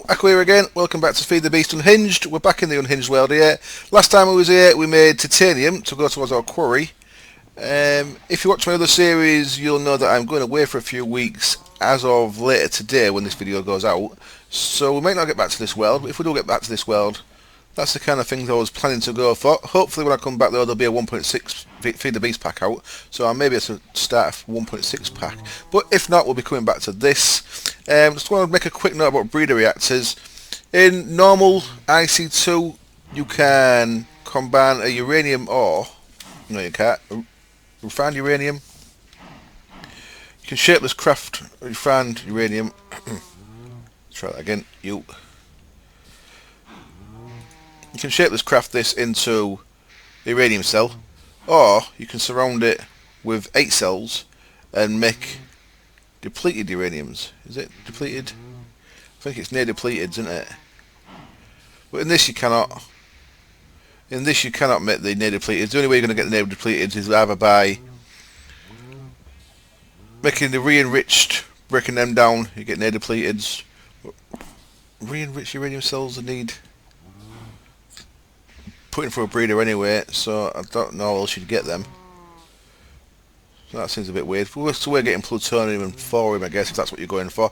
Quarry again. Welcome back to Feed the Beast Unhinged. We're back in the Unhinged world here. Last time we was here, we made titanium to go towards our quarry. If you watch my other series, you'll know that I'm going away for a few weeks as of later today when this video goes out. So we might not get back to this world, but if we do get back to this world, that's the kind of things I was planning to go for. Hopefully when I come back though, there'll be a 1.6 Feed the Beast pack out, so I may be able to start a 1.6 pack. But if not, we'll be coming back to this. Just want to make a quick note about breeder reactors. In normal IC2, you can combine a uranium ore. No, you can't. Refined uranium. You can shapeless craft refined uranium. Try that again. You can shapeless craft this into a uranium cell, or you can surround it with 8 cells and make depleted uraniums. Is it depleted? I think it's near depleted, isn't it? But in this you cannot. In this you cannot make the near depleted. The only way you're going to get the near depleted is either by making the re-enriched, breaking them down. You get near depleteds. Re-enriched uranium cells need putting for a breeder anyway, so I don't know how else you'd get them. So that seems a bit weird. So we're getting plutonium and thorium, I guess, if that's what you're going for.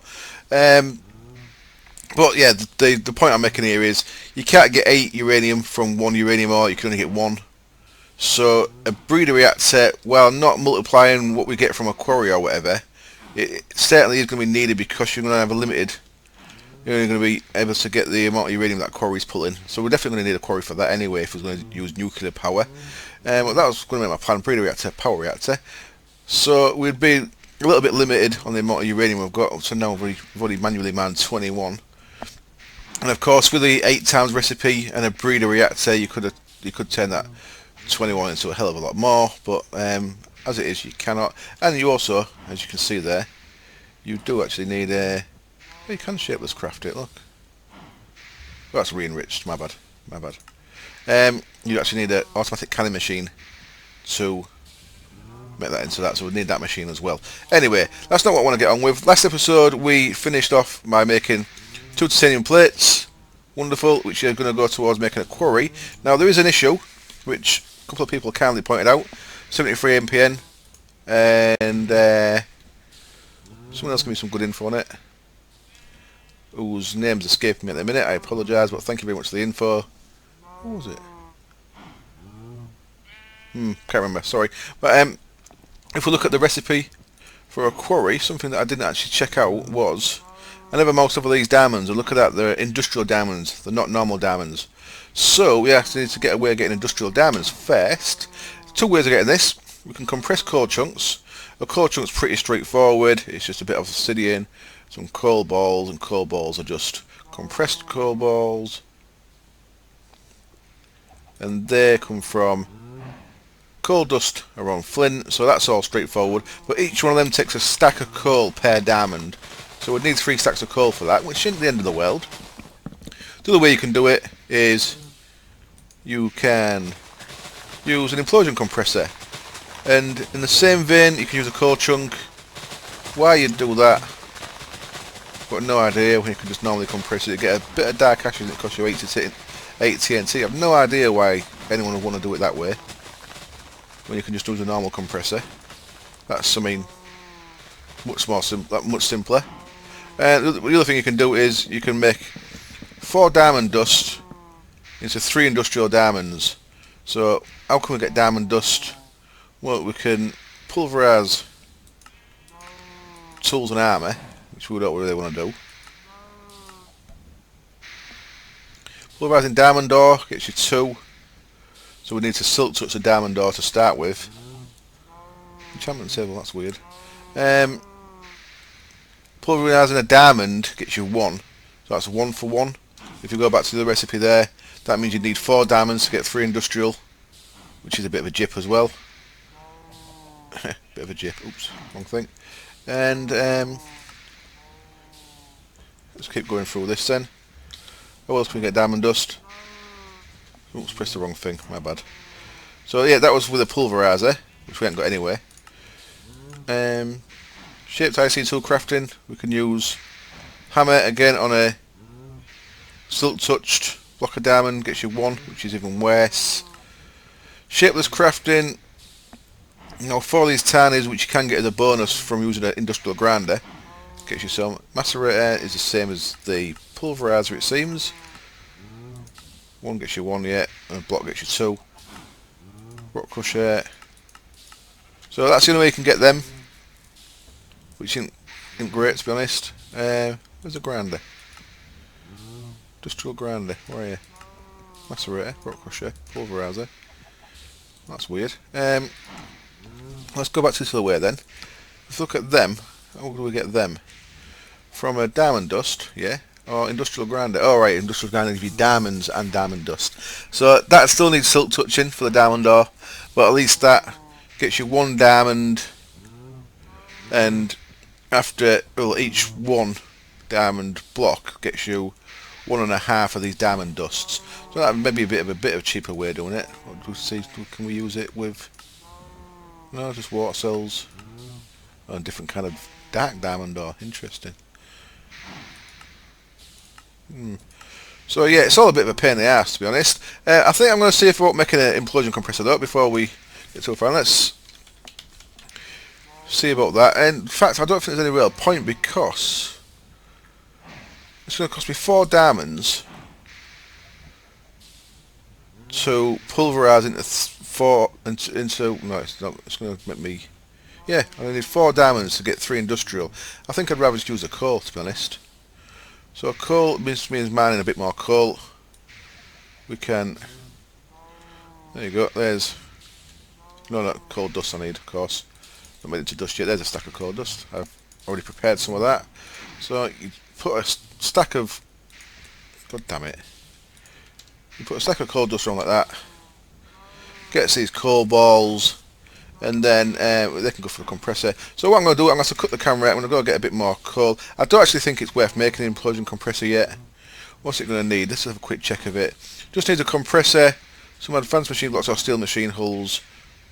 But yeah, the point I'm making here is you can't get 8 uranium from 1 uranium ore, you can only get 1. So a breeder reactor, while not multiplying what we get from a quarry or whatever, it certainly is going to be needed because you're going to have a limited. You're only going to be able to get the amount of uranium that quarry's pulling. So we're definitely going to need a quarry for that anyway if we're going to use nuclear power. But that was going to make my plan, breeder reactor, power reactor. So we'd be a little bit limited on the amount of uranium we've got. So now we've already manually manned 21. And of course with the 8 times recipe and a breeder reactor you could turn that 21 into a hell of a lot more. But as it is you cannot. And you also, as you can see there, you do actually need a... You can shapeless craft it, look. Oh, that's re-enriched, my bad. You actually need an automatic canning machine to make that into that, so we need that machine as well. Anyway, that's not what I want to get on with. Last episode we finished off by making 2 titanium plates, wonderful, which are going to go towards making a quarry. Now there is an issue, which a couple of people kindly pointed out, 73 MPN, and someone else give me some good info on it, whose name's escaping me at the minute. I apologise, but thank you very much for the info. What was it? Can't remember, sorry. But if we look at the recipe for a quarry, something that I didn't actually check out was, I never moused over these diamonds, and look at that, they're industrial diamonds, they're not normal diamonds. So we actually need to get a way of getting industrial diamonds first. 2 ways of getting this. We can compress coal chunks. A coal chunk's pretty straightforward, it's just a bit of obsidian, some coal balls, and coal balls are just compressed coal balls, and they come from coal dust around flint, so that's all straightforward. But each one of them takes a stack of coal per diamond, so we'd need 3 stacks of coal for that, which isn't the end of the world. The other way you can do it is you can use an implosion compressor, and in the same vein you can use a coal chunk. Why you do that, got no idea. When you can just normally compress it, you get a bit of dark ashes and it costs you 8 TNT. I have no idea why anyone would want to do it that way when you can just use a normal compressor. That's something much simpler. The other thing you can do is you can make 4 diamond dust into 3 industrial diamonds. So how can we get diamond dust? Well, we can pulverize tools and armour, which we don't really want to do. Pulverizing diamond ore gets you 2, so we need to silk touch the diamond ore to start with. Enchantment table, that's weird. Pulverizing a diamond gets you 1, so that's 1 for 1. If you go back to the recipe there, that means you need 4 diamonds to get 3 industrial, which is a bit of a jip as well. Bit of a jip, oops, wrong thing. And let's keep going through this then. How else can we get diamond dust? Oops, pressed the wrong thing, my bad. So yeah, that was with a pulverizer, which we haven't got anyway. Shaped IC tool crafting, we can use hammer again on a Silk touched block of diamond gets you 1, which is even worse. Shapeless crafting. You know, 4 of these tinies, which you can get as a bonus from using an industrial grinder, gets you some. Macerator is the same as the pulverizer, it seems. 1 gets you 1 yet, and a block gets you 2. Rock crusher. So that's the only way you can get them, which isn't great, to be honest. Where's the grinder? Industrial grinder, where are you? Macerator, rock crusher, pulverizer. That's weird. Let's go back to this other way then. Let's look at them. How do we get them? From a diamond dust, yeah? Or industrial grinder. Oh right, industrial grinder gives you diamonds and diamond dust. So that still needs silk touching for the diamond ore, but at least that gets you 1 diamond, and after, well, each 1 diamond block gets you 1.5 of these diamond dusts. So that may be a bit of a cheaper way of doing it. We'll see, can we use it with, no, just water cells. Oh, different kind of dark diamond ore. Interesting. So yeah, it's all a bit of a pain in the ass, to be honest. I think I'm going to see if we're making an implosion compressor though before we get too far. Let's see about that. And in fact, I don't think there's any real point, because it's going to cost me 4 diamonds to pulverize into no, it's not. It's going to make me, yeah, I need 4 diamonds to get 3 industrial. I think I'd rather just use a coal, to be honest. So coal means mining a bit more coal. We can, there you go, there's, no, not coal dust I need, of course. Not made into dust yet. There's a stack of coal dust. I've already prepared some of that. So you put a stack of, god damn it, you put a stack of coal dust on like that, gets these coal balls, and then they can go for the compressor. So what I'm going to do, I'm going to cut the camera out. I'm going to go get a bit more coal. I don't actually think it's worth making an implosion compressor yet. What's it going to need? Let's have a quick check of it. Just needs a compressor, some advanced machine blocks or steel machine hulls.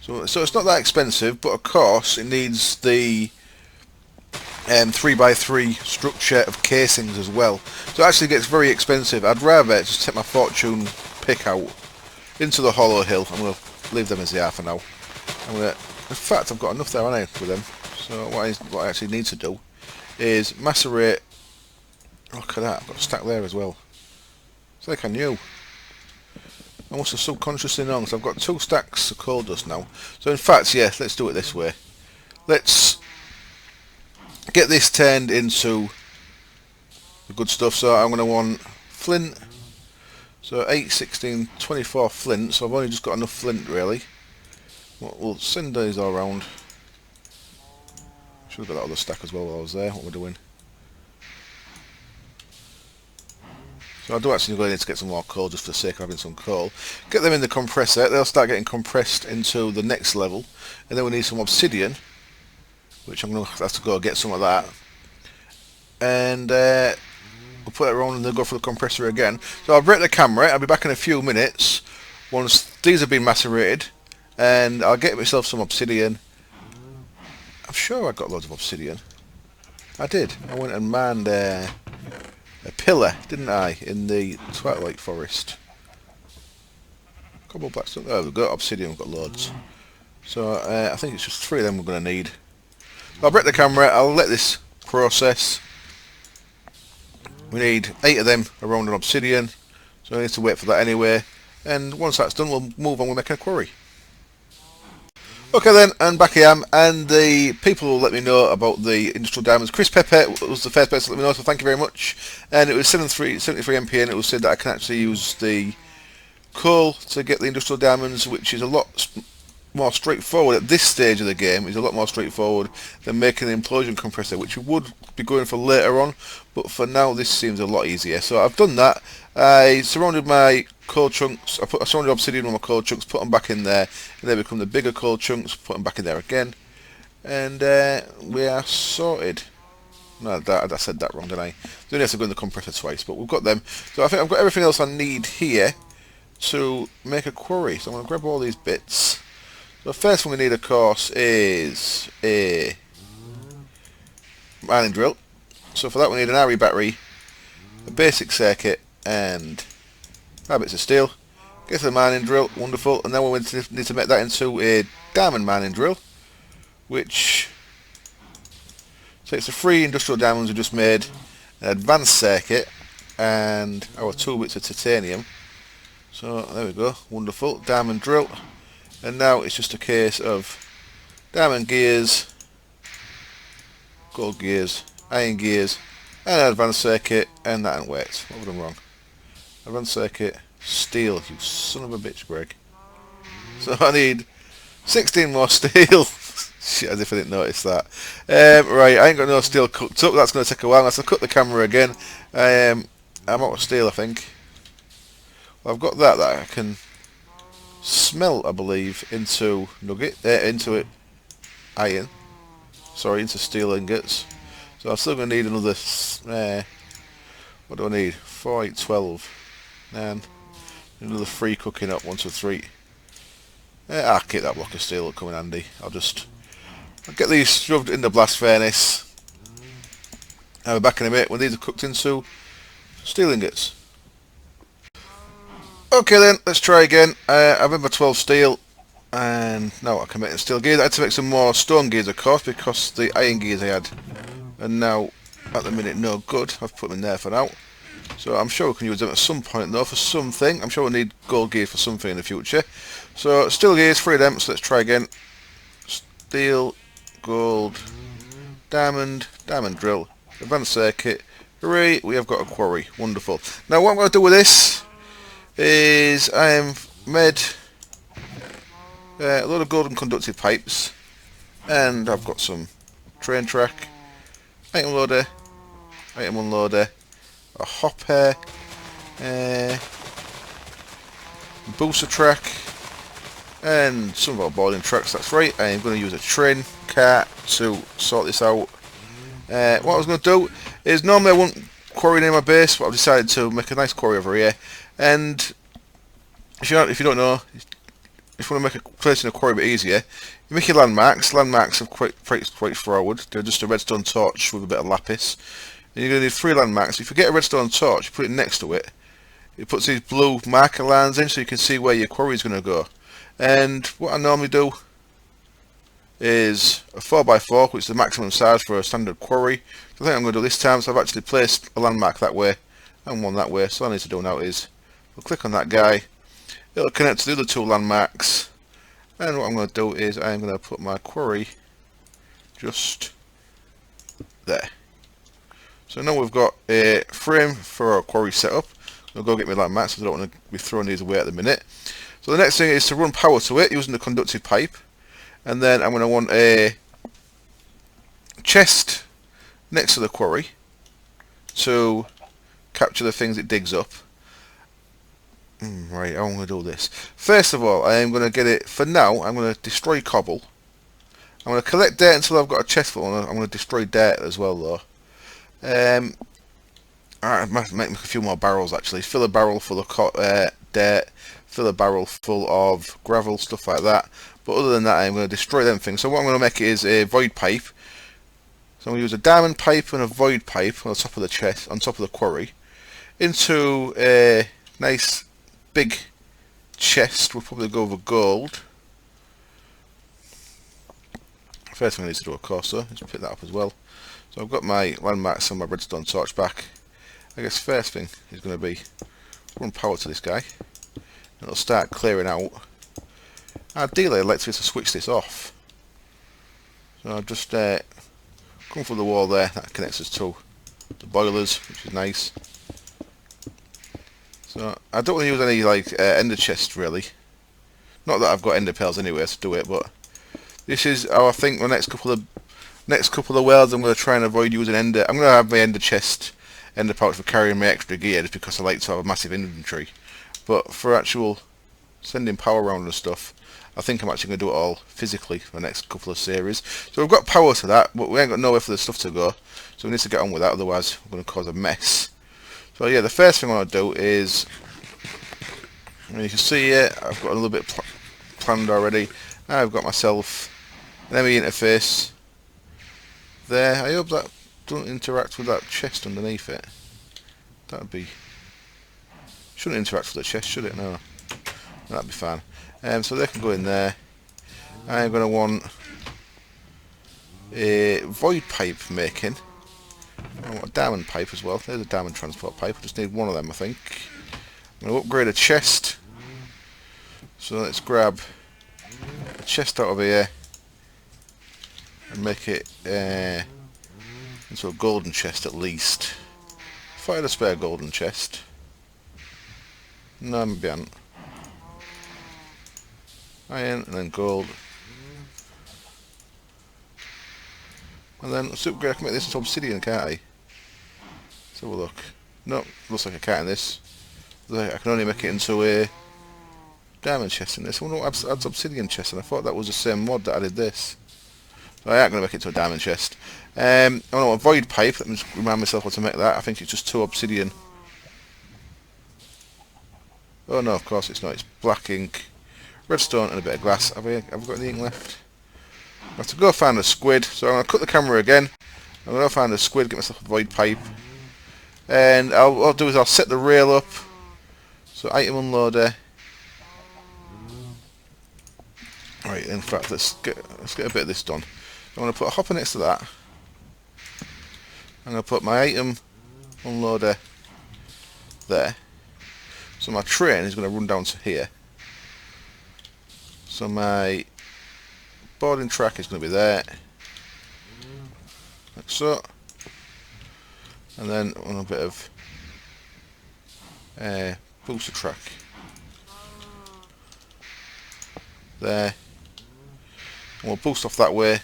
So it's not that expensive, but of course it needs the 3x3 structure of casings as well. So it actually gets very expensive. I'd rather just take my fortune pick out into the hollow hill. I'm going to leave them as they are for now. In fact, I've got enough there, haven't I, with them. So what I actually need to do is macerate. Look at that, I've got a stack there as well. It's like I knew. I must have subconsciously known, because I've got 2 stacks of coal dust now. So in fact, yeah, let's do it this way. Let's get this turned into the good stuff. So I'm going to want flint. So 8, 16, 24 flint. So I've only just got enough flint, really. We'll send these all around. Should have got that other stack as well while I was there. What we're doing. So I do actually go in to get some more coal just for the sake of having some coal. Get them in the compressor. They'll start getting compressed into the next level. And then we need some obsidian, which I'm going to have to go get some of that. And we'll put it around and then go for the compressor again. So I'll break the camera. I'll be back in a few minutes once these have been macerated. And I'll get myself some obsidian. I'm sure I got loads of obsidian. I did. I went and mined a pillar, didn't I, in the Twilight Forest. Couple of blackstone. Oh, we've got obsidian, we've got loads. So I think it's just 3 of them we're going to need. I'll break the camera, I'll let this process. We need 8 of them around an obsidian. So I need to wait for that anyway. And once that's done, we'll move on with making a quarry. Okay then, and back I am, and the people will let me know about the industrial diamonds. Chris Pepper was the first person to let me know, so thank you very much. And it was 73 MP, and it was said that I can actually use the coal to get the industrial diamonds, which is a lot more straightforward at this stage of the game. Is a lot more straightforward than making an implosion compressor, which we would be going for later on, but for now this seems a lot easier. So I've done that. I surrounded my coal chunks, I surrounded obsidian with my coal chunks, put them back in there, and they become the bigger coal chunks, put them back in there again, and we are sorted. No, I said that wrong, didn't I? We only have to go in the compressor twice, but we've got them. So I think I've got everything else I need here to make a quarry. So I'm going to grab all these bits. So the first thing we need, of course, is a mining drill. So for that we need an RE battery, a basic circuit, and 5 bits of steel. Get to the mining drill, wonderful, and then we need to make that into a diamond mining drill, which takes the 3 industrial diamonds we just made, an advanced circuit, and our 2 bits of titanium. So there we go, wonderful, diamond drill, and now it's just a case of diamond gears, gold gears, iron gears, and an advanced circuit, and that ain't worked. What have I done wrong? Advanced circuit, steel, you son of a bitch, Greg. So I need 16 more steel. Shit, as if I didn't notice that. Right, I ain't got no steel cooked up. That's going to take a while. Unless I cut the camera again. I'm out of steel, I think. Well, I've got that I can smelt, I believe, into into iron. Sorry, into steel ingots. So I'm still going to need another. What do I need? 4, 8, 12. And another 3 cooking up. 1, 2, 3. I'll keep that block of steel. It'll come in handy. I'll get these shoved in the blast furnace. I'll be back in a minute when these are cooked into steel ingots. Okay then, let's try again. I've made my 12 steel, and now I can make steel gears. I had to make some more stone gears, of course, because the iron gears I had are now, at the minute, no good. I've put them in there for now. So I'm sure we can use them at some point though, for something. I'm sure we'll need gold gears for something in the future. So steel gears, 3 of them, so let's try again. Steel, gold, diamond, diamond drill, advanced circuit. Hooray, we have got a quarry. Wonderful. Now what I'm going to do with this is I have made a load of golden conductive pipes, and I've got some train track, item loader, item unloader, a hopper, booster track, and some of our boiling tracks. That's right, I am going to use a train car to sort this out. What I was going to do is, normally I wouldn't quarry near my base, but I've decided to make a nice quarry over here. And if you don't know, if you want to make a place in a quarry a bit easier, you make your landmarks. Landmarks are quite straightforward. They're just a redstone torch with a bit of lapis. And you're going to need 3 landmarks. If you get a redstone torch, you put it next to it. It puts these blue marker lines in so you can see where your quarry is going to go. And what I normally do is a 4x4, which is the maximum size for a standard quarry. So I think I'm going to do this time. So I've actually placed a landmark that way and one that way. So all I need to do now is we'll click on that guy. It'll connect to the other 2 landmarks. And what I'm going to do is I'm going to put my quarry just there. So now we've got a frame for our quarry setup. I'll go get my landmarks, so I don't want to be throwing these away at the minute. So the next thing is to run power to it using the conductive pipe. And then I'm going to want a chest next to the quarry to capture the things it digs up. Right, how am I going to do this? First of all, I am going to get it, for now, I'm going to destroy cobble. I'm going to collect dirt until I've got a chest full, and I'm going to destroy dirt as well though. I might make a few more barrels actually. Fill a barrel full of dirt, fill a barrel full of gravel, stuff like that. But other than that, I'm going to destroy them things. So what I'm going to make is a void pipe. So I'm going to use a diamond pipe and a void pipe on the top of the chest, on top of the quarry, into a nice big chest. We'll probably go over gold. First thing I need to do, of course, though, is pick that up as well. So I've got my landmarks and my redstone torch back. I guess first thing is going to be run power to this guy. And it'll start clearing out. Ideally, I'd like to switch this off. So I've just come through the wall there. That connects us to the boilers, which is nice. So I don't want to use any like ender chests really. Not that I've got ender pearls anyway to do it, but this is how I think the next couple of worlds I'm going to try and avoid using ender. I'm going to have my ender chest, ender pouch for carrying my extra gear, just because I like to have a massive inventory. But for actual sending power around and stuff, I think I'm actually going to do it all physically for the next couple of series. So we've got power to that, but we ain't got nowhere for the stuff to go. So we need to get on with that, otherwise we're going to cause a mess. So yeah, the first thing I want to do is, you can see here, I've got a little bit planned already. I've got myself an ME interface there. I hope that doesn't interact with that chest underneath it. That'd be Shouldn't interact with the chest, should it? No. That'd be fine. So they can go in there. I'm going to want a void pipe making. I want a diamond pipe as well. There's a diamond transport pipe. I just need one of them, I think. I'm going to upgrade a chest. So let's grab a chest out of here and make it into a golden chest at least. If I had a spare golden chest. No, maybe I haven't. Iron and then gold. And then let's upgrade. I can make this into obsidian, can't I? Let's have a look. No, looks like I can't in this. I can only make it into a diamond chest in this. I wonder what adds obsidian chest, and I thought that was the same mod that added this. So I ain't going to make it to a diamond chest. I want a void pipe. Let me just remind myself how to make that. I think it's just 2 obsidian. Oh no, of course it's not. It's black ink, redstone and a bit of glass. Have I got any ink left? I have to go find a squid. So I'm going to cut the camera again. I'm going to find a squid, get myself a void pipe. And what I'll do is I'll set the rail up. So item unloader. Right, in fact, let's get a bit of this done. I'm going to put a hopper next to that. I'm going to put my item unloader there. So my train is going to run down to here. So my boarding track is going to be there. Like so. And then on a bit of booster track. There. And we'll boost off that way.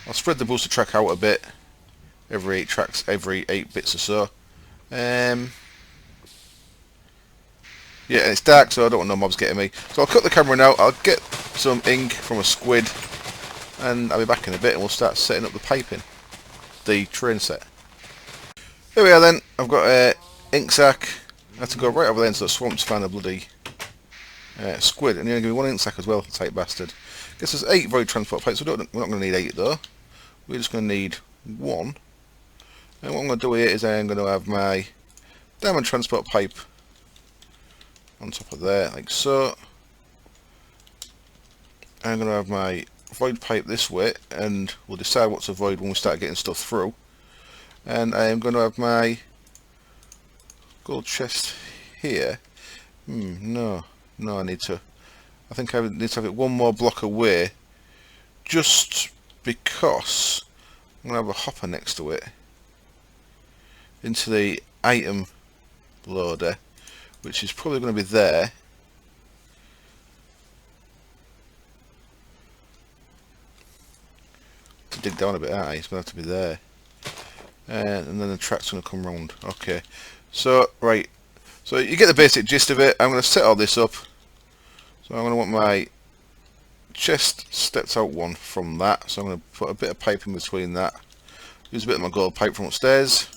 I'll spread the booster track out a bit. Every 8 tracks, every 8 bits or so. Yeah, and it's dark, so I don't want no mobs getting me. So I'll cut the camera now. I'll get some ink from a squid, and I'll be back in a bit, and we'll start setting up the piping, the train set. Here we are then. I've got a ink sack. I have to go right over there into the swamp to find a bloody squid, and you're going to give me 1 ink sack as well, tight bastard. Guess there's 8 void transport pipes. We're not going to need 8 though. We're just going to need 1. And what I'm going to do here is I'm going to have my diamond transport pipe on top of there, like so. I'm going to have my void pipe this way, and we'll decide what to void when we start getting stuff through. And I am going to have my gold chest here. No, I need to. I think I need to have it 1 more block away, just because I'm going to have a hopper next to it into the item loader, which is probably going to be there. To dig down a bit, aren't I? It's going to have to be there. And then the track's going to come round. Okay. So, right. So you get the basic gist of it. I'm going to set all this up. So I'm going to want my chest stepped out 1 from that. So I'm going to put a bit of pipe in between that. Use a bit of my gold pipe from upstairs.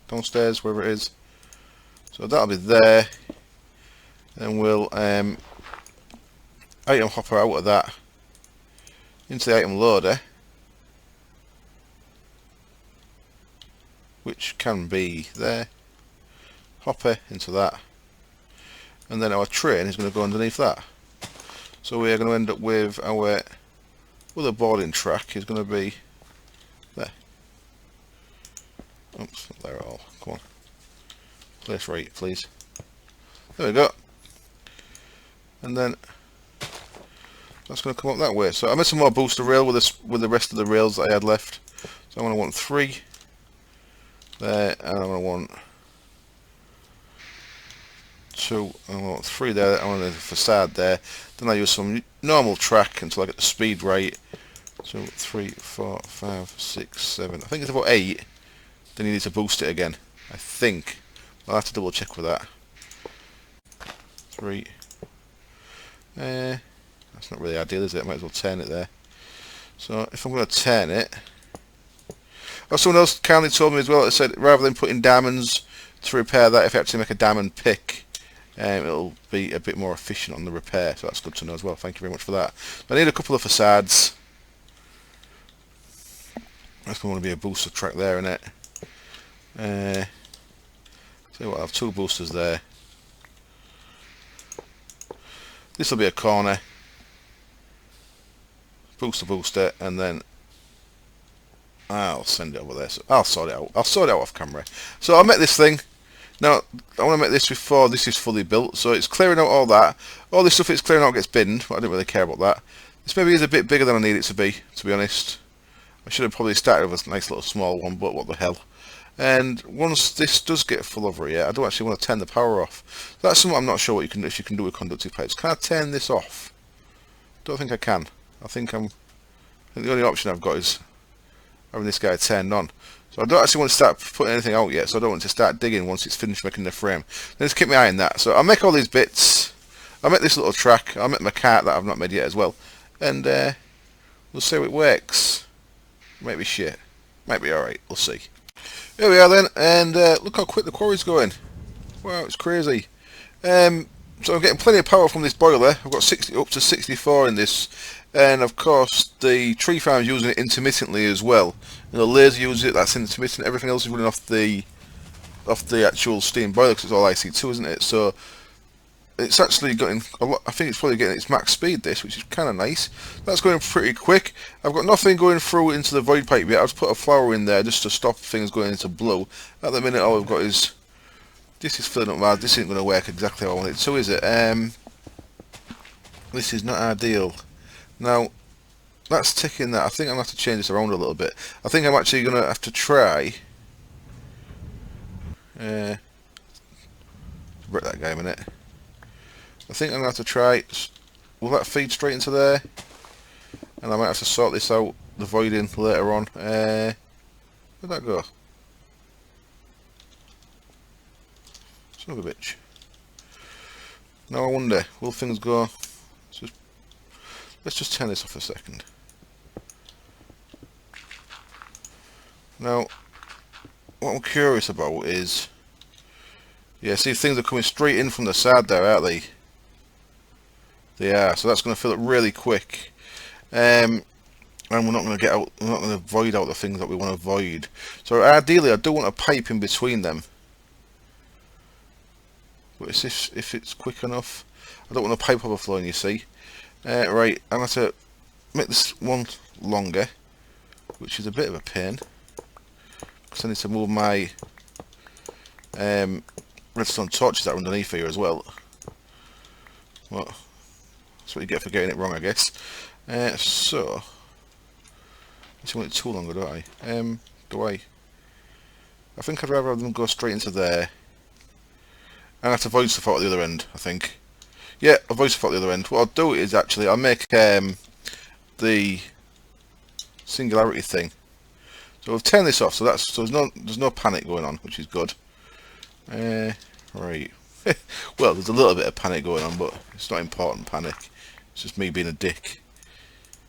Downstairs, wherever it is. So that'll be there. And we'll item hopper out of that into the item loader, which can be there. Hopper into that, and then our train is going to go underneath that. So we are going to end up with our other boarding track is going to be there. Oops, not there at all. Come on, place right, please. There we go. And then that's going to come up that way. So I made some more booster rail with the rest of the rails that I had left. So I'm going to want 3 there, and I'm going to want 2, and I want 3 there. I want a facade there. Then I use some normal track until I get the speed right. So 3, 4, 5, 6, 7. I think it's about 8. Then you need to boost it again. I think. I'll have to double check with that. 3. That's not really ideal, is it? I might as well turn it there. So if I'm going to turn it. Oh, someone else kindly told me as well. It said rather than putting diamonds to repair that, if you actually make a diamond pick, it'll be a bit more efficient on the repair. So that's good to know as well. Thank you very much for that. I need a couple of facades. That's going to be a booster track there, isn't it? So what, I have 2 boosters there. This will be a corner. Booster, and then I'll send it over there. So I'll sort it out. I'll sort it out off camera. So I'll make this thing. Now, I want to make this before this is fully built. So it's clearing out all that. All this stuff it's clearing out gets binned, but I don't really care about that. This maybe is a bit bigger than I need it to be honest. I should have probably started with a nice little small one, but what the hell. And once this does get full over here, I don't actually want to turn the power off. That's something I'm not sure what you can, if you can do with conductive pipes. Can I turn this off? Don't think I can. I think the only option I've got is having this guy turned on. So I don't actually want to start putting anything out yet, so I don't want to start digging once it's finished making the frame. Let's keep my eye on that. So I'll make all these bits. I'll make this little track. I'll make my cart that I've not made yet as well. And we'll see how it works. Might be shit. Might be alright. We'll see. Here we are then, and look how quick the quarry's going. Wow, it's crazy. So I'm getting plenty of power from this boiler. I've got up to 64 in this, and of course the tree farm's using it intermittently as well. And the laser uses it, that's intermittent. Everything else is running off the actual steam boiler because it's all IC2, isn't it? So it's actually getting a lot. I think it's probably getting its max speed, this, which is kind of nice. That's going pretty quick. I've got nothing going through into the void pipe yet. I've put a flower in there just to stop things going into blue. At the minute, all I've got is this is filling up mad. This isn't going to work exactly how I want it to, is it? This is not ideal. Now that's ticking that. I think I'm going to have to change this around a little bit. I think I'm actually going to have to try. Break that guy a minute. I think I'm going to have to try. Will that feed straight into there? And I might have to sort this out, the voiding later on. Where'd that go? Son of a bitch. Now I wonder, will things go? Let's just turn this off a second. Now, what I'm curious about is, yeah, see, things are coming straight in from the side there, aren't they? They are, so that's going to fill up really quick. And we're not going to get out, we're not going to void out the things that we want to void. So ideally, I do want a pipe in between them. But it's if it's quick enough. I don't want a pipe overflowing, you see. Right, I'm going to make this one longer, which is a bit of a pain. Because I need to move my redstone torches that are underneath here as well. What? That's what you get for getting it wrong, I guess. So, I want it too longer, don't I? Do I? I think I'd rather have them go straight into there. And I have to void stuff out at the other end, I think. Yeah, I'll void stuff out at the other end. What I'll do is actually, I'll make the singularity thing. So we've turned this off, so there's no panic going on, which is good. Right. Well, there's a little bit of panic going on, but it's not important panic. It's just me being a dick.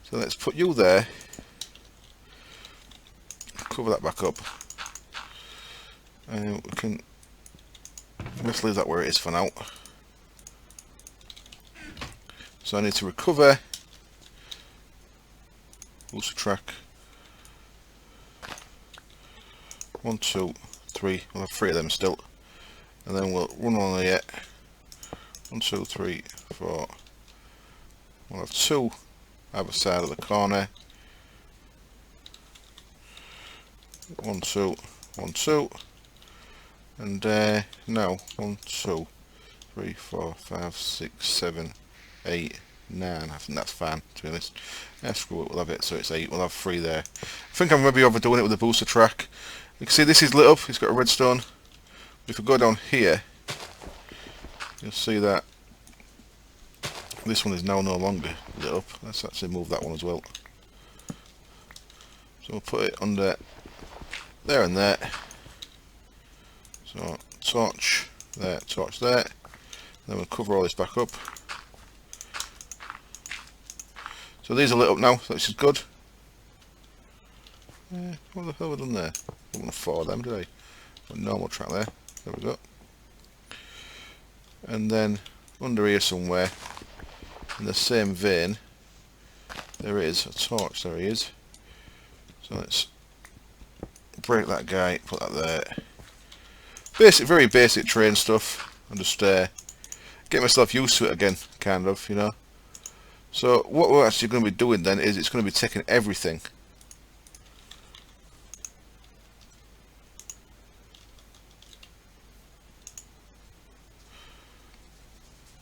So let's put you there. Cover that back up. And we can. Let's leave that where it is for now. So I need to recover. Also track. 1, 2, 3. We'll have 3 of them still. And then we'll run on here. 1, 2, 3, 4. We'll have 2 either side of the corner. 1, 2, 1, 2. And now 1, 2, 3, 4, 5, 6, 7, 8, 9. I think that's fine, to be honest. Screw it, we'll have it so it's 8. We'll have 3 there. I think I'm maybe overdoing it with the booster track. You can see this is lit up, it's got a redstone. If we go down here, you'll see that this one is now no longer lit up. Let's actually move that one as well. So we'll put it under there and there. So torch there, torch there. Then we'll cover all this back up. So these are lit up now, which is good. What the hell have I done there? I don't want to follow them, did I? A normal track there. There we go. And then under here somewhere, in the same vein, there is a torch. There he is. So let's break that guy, put that there. Basic, very basic train stuff. And just get myself used to it again, kind of, you know. So what we're actually going to be doing then is it's going to be taking everything.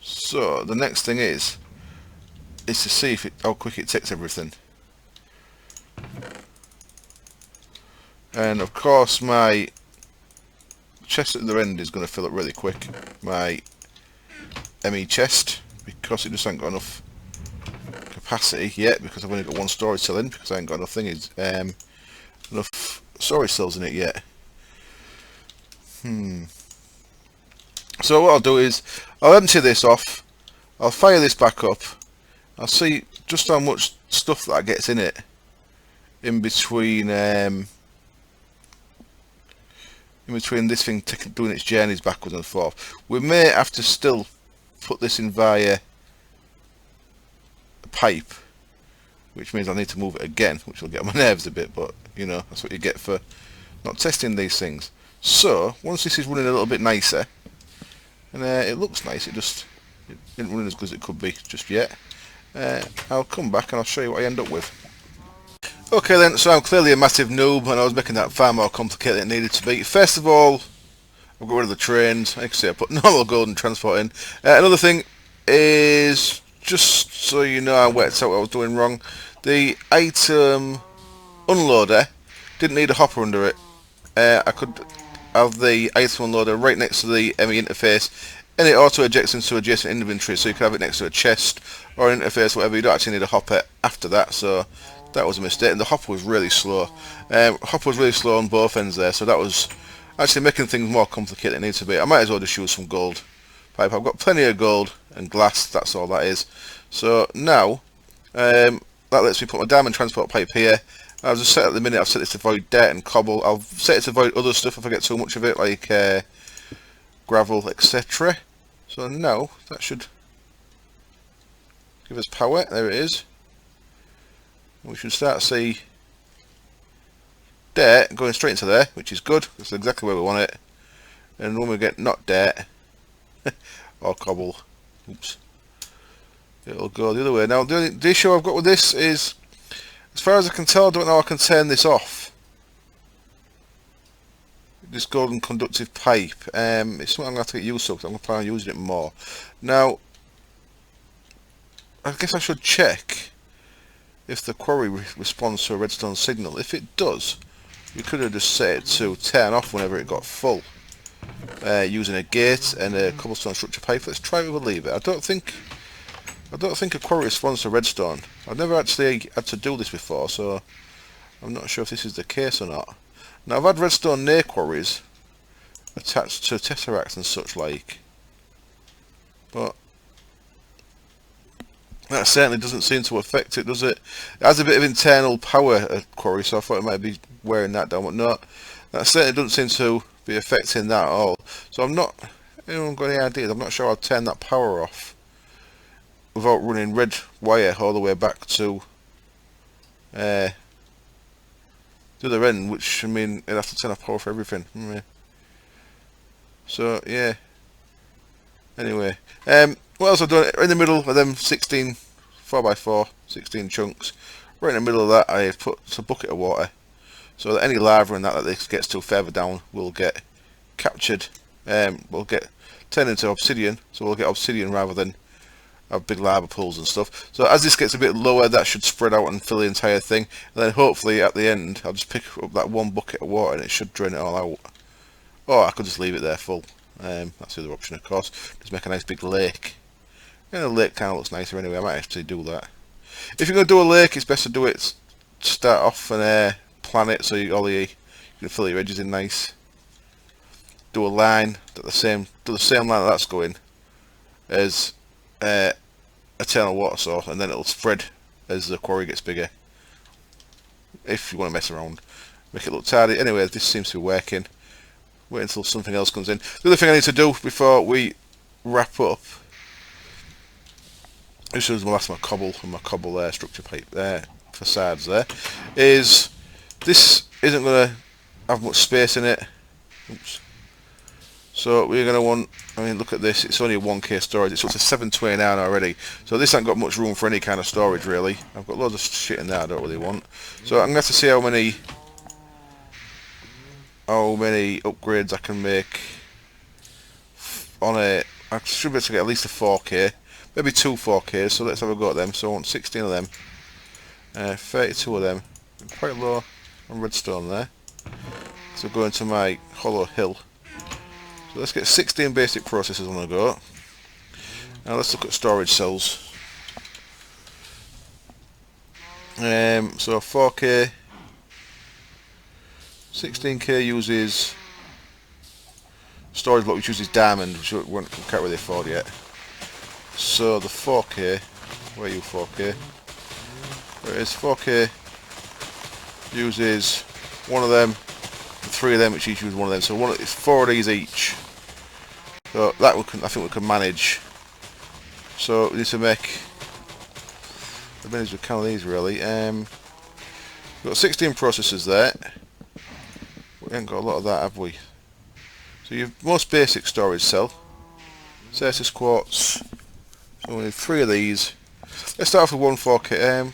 So the next thing is to see if how quick it takes everything. And of course my chest at the end is going to fill up really quick. My ME chest, because it just ain't got enough capacity yet, because I've only got one storage cell in, because I ain't got enough enough storage cells in it yet. So what I'll do is I'll empty this off, I'll fire this back up, I'll see just how much stuff that gets in it in between this thing doing its journeys backwards and forth. We may have to still put this in via a pipe, which means I need to move it again, which will get on my nerves a bit, but you know, that's what you get for not testing these things. So once this is running a little bit nicer, and it looks nice, it isn't running as good as it could be just yet, I'll come back and I'll show you what I end up with. Okay then, so I'm clearly a massive noob, and I was making that far more complicated than it needed to be. First of all, I've got rid of the trains. I can say I put normal golden transport in. Another thing is, just so you know, I worked out what I was doing wrong. The item unloader didn't need a hopper under it. I could have the item unloader right next to the ME interface, and it auto ejects into adjacent inventory, so you can have it next to a chest or an interface, whatever. You don't actually need a hopper after that, so that was a mistake. And the hopper was really slow. Hopper was really slow on both ends there, so that was actually making things more complicated than it needs to be. I might as well just use some gold pipe. I've got plenty of gold and glass, that's all that is. So now, that lets me put my diamond transport pipe here. I've just set at the minute, I've set this to avoid dirt and cobble. I'll set it to avoid other stuff if I get too much of it, like gravel, etc. So now, that should give us power. There it is. We should start to see dirt going straight into there, which is good. That's exactly where we want it. And when we get not dirt or cobble, oops, it'll go the other way. Now the issue I've got with this is, as far as I can tell, I don't know how I can turn this off. This golden conductive pipe. It's something I'm going to have to get used to, because I'm going to plan on using it more. Now, I guess I should check if the quarry responds to a redstone signal. If it does, we could have just set it to turn off whenever it got full, using a gate and a cobblestone structure pipe. Let's try it with a lever. I don't think a quarry responds to redstone. I've never actually had to do this before, so I'm not sure if this is the case or not. Now, I've had redstone near quarries attached to tesseracts and such like, but that certainly doesn't seem to affect it, does it? It has a bit of internal power at quarry, so I thought it might be wearing that down, but not. That certainly doesn't seem to be affecting that at all. So I'm not, I haven't got any ideas. I'm not sure I'll turn that power off without running red wire all the way back to the other end, which, I mean, it'd have to turn off power for everything. So yeah. Anyway, what else I've done? In the middle of them 16 4x4, 16 chunks, right in the middle of that I have put a bucket of water, so that any lava and that this gets to further down will get captured, will get turned into obsidian, so we'll get obsidian rather than have big lava pools and stuff. So as this gets a bit lower, that should spread out and fill the entire thing, and then hopefully at the end I'll just pick up that one bucket of water and it should drain it all out. Or I could just leave it there full. That's the other option, of course. Just make a nice big lake. And the lake kind of looks nicer anyway. I might actually do that. If you're going to do a lake, it's best to do it, start off and plan it so you can fill your edges in nice. Do a line that do the same line that's going as eternal water source, and then it'll spread as the quarry gets bigger. If you want to mess around, make it look tidy. Anyway, this seems to be working. Wait until something else comes in. The other thing I need to do before we wrap up, this is my last my cobble structure pipe facades there, is this isn't going to have much space in it. Oops. So we're going to want, I mean, look at this, it's only a 1K storage, it's up to 729 already, so this ain't got much room for any kind of storage really. I've got loads of shit in there I don't really want, so I'm going to have to see how many upgrades I can make on a, I should be able to get at least a 4K, maybe 2 4Ks, so let's have a go at them. So I want 16 of them, 32 of them, quite low on redstone there, so go into my hollow hill. So let's get 16 basic processors on the go. Now let's look at storage cells. So 4K, 16K uses storage block which uses diamond, which we can't really afford yet. So the 4K, where are you 4K? There it is, 4K uses one of them, 3 of them which each use one of them, so it's 4 of these each. So that I think we can manage. So we need to make the minutes we can of these really. We've got 16 processors there. We ain't got a lot of that, have we? So your most basic storage cell. Certus quartz. So we need 3 of these. Let's start off with one 4K.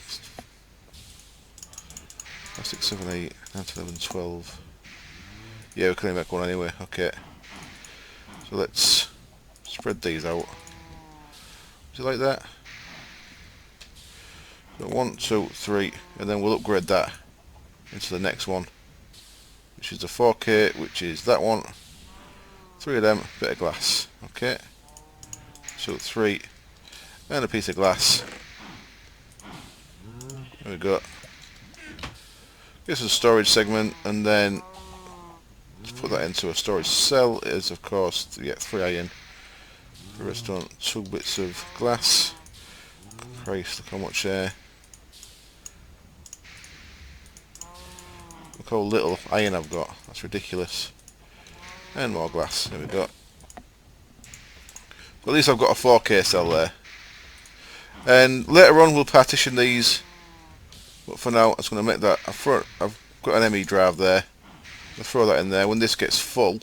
6, 7, 8, 9, 11, 12. Yeah, we can only make one anyway. Okay. So let's spread these out. Is it like that? So 1, 2, 3, and then we'll upgrade that into the next one, which is the 4K, which is that one. 3 of them, bit of glass. Okay. So 3, and a piece of glass. There we go. This is a storage segment, and then let's put that into a storage cell. It is of course to get 3 iron, 3 redstone, 2 bits of glass. Christ, look how much look how little iron I've got. That's ridiculous. And more glass. There we go. But at least I've got a 4K cell there. And later on we'll partition these. But for now, I'm just going to make that. I've got an ME drive there. I'll throw that in there. When this gets full,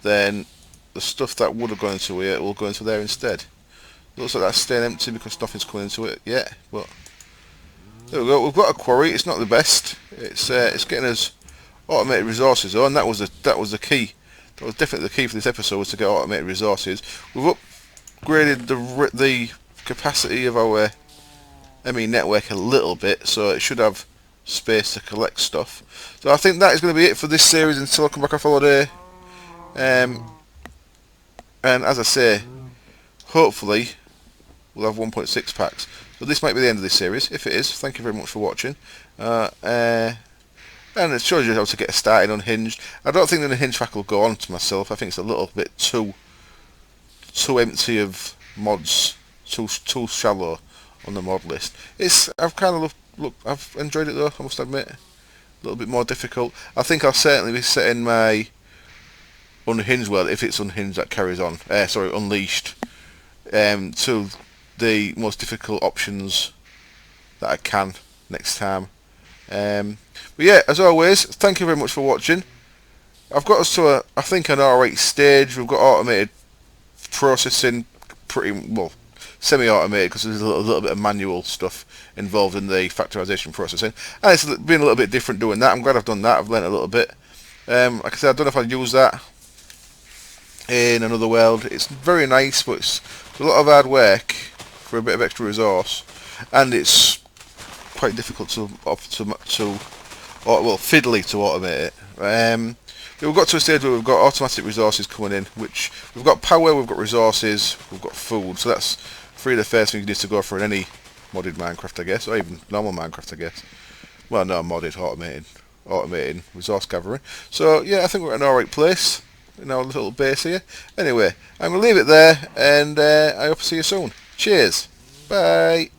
then the stuff that would have gone into here will go into there instead. Looks like that's staying empty because nothing's coming into it yet. But there we go. We've got a quarry. It's not the best. It's getting us automated resources though, and that was the key. That was definitely the key for this episode, was to get automated resources. We've upgraded the capacity of our ME network a little bit, so it should have space to collect stuff. So I think that is going to be it for this series until I come back off holiday. And as I say, hopefully we'll have 1.6 packs. So this might be the end of this series. If it is, thank you very much for watching. And it shows you how to get started on Unhinged. I don't think the Unhinged pack will go on to myself. I think it's a little bit too empty of mods, too shallow on the mod list. I've kind of I've enjoyed it though, I must admit. A little bit more difficult. I think I'll certainly be setting my Unhinged world, if it's Unhinged that carries on, Unleashed, to the most difficult options that I can next time. But yeah, as always, thank you very much for watching. I've got us to I think an alright stage. We've got automated processing, pretty well semi-automated, because there's a little bit of manual stuff involved in the factorization processing, and it's been a little bit different doing that. I'm glad I've done that. I've learnt a little bit. Like I said, I don't know if I'd use that in another world. It's very nice, but it's a lot of hard work for a bit of extra resource, and it's quite difficult fiddly to automate it. We've got to a stage where we've got automatic resources coming in, which we've got power, we've got resources, we've got food, so that's 3 of the first things you need to go for in any modded Minecraft, I guess, or even normal Minecraft, I guess. Well, no, modded, automating resource gathering. So yeah, I think we're at an alright place in our little base here. Anyway, I'm going to leave it there, and I hope to see you soon. Cheers. Bye.